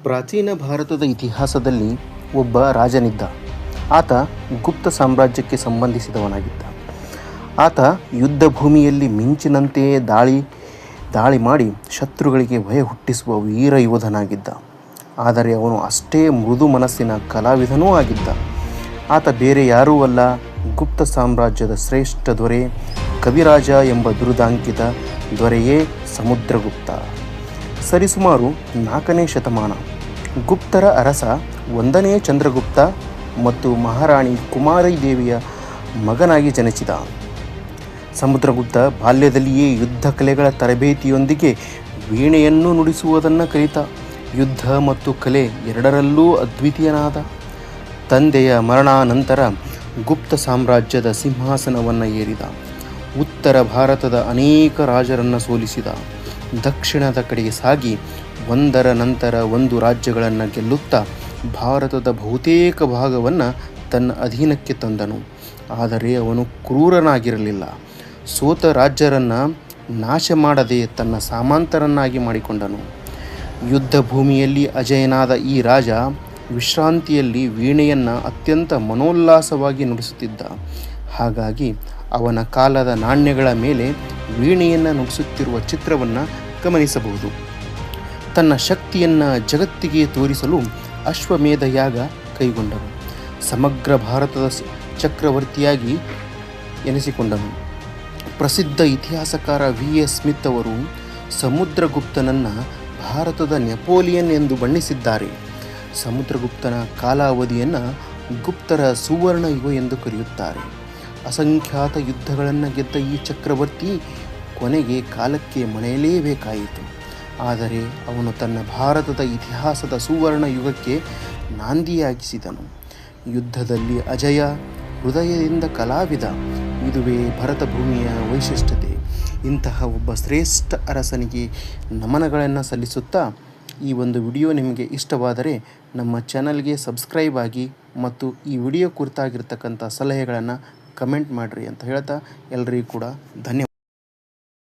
ಪ್ರಾಚೀನ ಭಾರತದ ಇತಿಹಾಸದಲ್ಲಿ ಒಬ್ಬ ರಾಜನಿದ್ದ. ಆತ ಗುಪ್ತ ಸಾಮ್ರಾಜ್ಯಕ್ಕೆ ಸಂಬಂಧಿಸಿದವನಾಗಿದ್ದ. ಆತ ಯುದ್ಧ ಭೂಮಿಯಲ್ಲಿ ಮಿಂಚಿನಂತೆಯೇ ದಾಳಿ ಮಾಡಿ ಶತ್ರುಗಳಿಗೆ ಭಯ ಹುಟ್ಟಿಸುವ ವೀರ ಯೋಧನಾಗಿದ್ದ. ಆದರೆ ಅವನು ಅಷ್ಟೇ ಮೃದು ಮನಸ್ಸಿನ ಕಲಾವಿದನೂ ಆಗಿದ್ದ. ಆತ ಬೇರೆ ಯಾರೂ ಅಲ್ಲ, ಗುಪ್ತ ಸಾಮ್ರಾಜ್ಯದ ಶ್ರೇಷ್ಠ ದೊರೆ ಕವಿರಾಜ ಎಂಬ ದುರ್ದಾಂಕಿತ ದೊರೆಯೇ ಸಮುದ್ರಗುಪ್ತ. ಸರಿಸುಮಾರು 4ನೇ ಶತಮಾನ. ಗುಪ್ತರ ಅರಸ 1ನೇ ಚಂದ್ರಗುಪ್ತ ಮತ್ತು ಮಹಾರಾಣಿ ಕುಮಾರಿ ದೇವಿಯ ಮಗನಾಗಿ ಜನಿಸಿದ. ಸಮುದ್ರಗುಪ್ತ ಬಾಲ್ಯದಲ್ಲಿಯೇ ಯುದ್ಧ ಕಲೆಗಳ ತರಬೇತಿಯೊಂದಿಗೆ ವೀಣೆಯನ್ನು ನುಡಿಸುವುದನ್ನು ಕಲಿತ. ಯುದ್ಧ ಮತ್ತು ಕಲೆ ಎರಡರಲ್ಲೂ ಅದ್ವಿತೀಯನಾದ. ತಂದೆಯ ಮರಣಾನಂತರ ಗುಪ್ತ ಸಾಮ್ರಾಜ್ಯದ ಸಿಂಹಾಸನವನ್ನು ಏರಿದ. ಉತ್ತರ ಭಾರತದ ಅನೇಕ ರಾಜರನ್ನು ಸೋಲಿಸಿದ. ದಕ್ಷಿಣದ ಕಡೆಗೆ ಸಾಗಿ ಒಂದರ ನಂತರ ಒಂದು ರಾಜ್ಯಗಳನ್ನು ಗೆಲ್ಲುತ್ತಾ ಭಾರತದ ಬಹುತೇಕ ಭಾಗವನ್ನು ತನ್ನ ಅಧೀನಕ್ಕೆ ತಂದನು. ಆದರೆ ಅವನು ಕ್ರೂರನಾಗಿರಲಿಲ್ಲ. ಸೋತ ರಾಜ್ಯರನ್ನು ನಾಶ ಮಾಡದೆ ತನ್ನ ಸಾಮಂತರನ್ನಾಗಿ ಮಾಡಿಕೊಂಡನು. ಯುದ್ಧ ಭೂಮಿಯಲ್ಲಿ ಅಜಯನಾದ ಈ ರಾಜ ವಿಶ್ರಾಂತಿಯಲ್ಲಿ ವೀಣೆಯನ್ನು ಅತ್ಯಂತ ಮನೋಲ್ಲಾಸವಾಗಿ ನುಡಿಸುತ್ತಿದ್ದ. ಹಾಗಾಗಿ ಅವನ ಕಾಲದ ನಾಣ್ಯಗಳ ಮೇಲೆ ವೀಣೆಯನ್ನು ನುಡಿಸುತ್ತಿರುವ ಚಿತ್ರವನ್ನು ಗಮನಿಸಬಹುದು. ತನ್ನ ಶಕ್ತಿಯನ್ನು ಜಗತ್ತಿಗೆ ತೋರಿಸಲು ಅಶ್ವಮೇಧ ಯಾಗ ಕೈಗೊಂಡನು. ಸಮಗ್ರ ಭಾರತದ ಚಕ್ರವರ್ತಿಯಾಗಿ ಎನಿಸಿಕೊಂಡನು. ಪ್ರಸಿದ್ಧ ಇತಿಹಾಸಕಾರ ವಿ.ಎಸ್. ಸ್ಮಿತ್ ಅವರು ಸಮುದ್ರಗುಪ್ತನನ್ನು ಭಾರತದ ನೆಪೋಲಿಯನ್ ಎಂದು ಬಣ್ಣಿಸಿದ್ದಾರೆ. ಸಮುದ್ರಗುಪ್ತನ ಕಾಲಾವಧಿಯನ್ನು ಗುಪ್ತರ ಸುವರ್ಣ ಯುಗ ಎಂದು ಕರೆಯುತ್ತಾರೆ. ಅಸಂಖ್ಯಾತ ಯುದ್ಧಗಳನ್ನು ಗೆದ್ದ ಈ ಚಕ್ರವರ್ತಿ ಕೊನೆಗೆ ಕಾಲಕ್ಕೆ ಮಣಿಯಲೇಬೇಕಾಯಿತು. ಆದರೆ ಅವನು ತನ್ನ ಭಾರತದ ಇತಿಹಾಸದ ಸುವರ್ಣ ಯುಗಕ್ಕೆ ನಾಂದಿಯಾಗಿಸಿದನು. ಯುದ್ಧದಲ್ಲಿ ಅಜಯ, ಹೃದಯದಿಂದ ಕಲಾವಿದ. ಇದುವೇ ಭರತ ಭೂಮಿಯ ವೈಶಿಷ್ಟ್ಯತೆ. ಇಂತಹ ಒಬ್ಬ ಶ್ರೇಷ್ಠ ಅರಸನಿಗೆ ನಮನಗಳನ್ನು ಸಲ್ಲಿಸುತ್ತಾ ಈ ಒಂದು ವಿಡಿಯೋ ನಿಮಗೆ ಇಷ್ಟವಾದರೆ ನಮ್ಮ ಚಾನಲ್ಗೆ ಸಬ್ಸ್ಕ್ರೈಬ್ ಆಗಿ ಮತ್ತು ಈ ವಿಡಿಯೋ ಕುರಿತಾಗಿರ್ತಕ್ಕಂಥ ಸಲಹೆಗಳನ್ನು ಕಮೆಂಟ್ ಮಾಡಿರಿ ಅಂತ ಹೇಳ್ತಾ ಎಲ್ಲರಿಗೂ ಕೂಡ ಧನ್ಯವಾದ.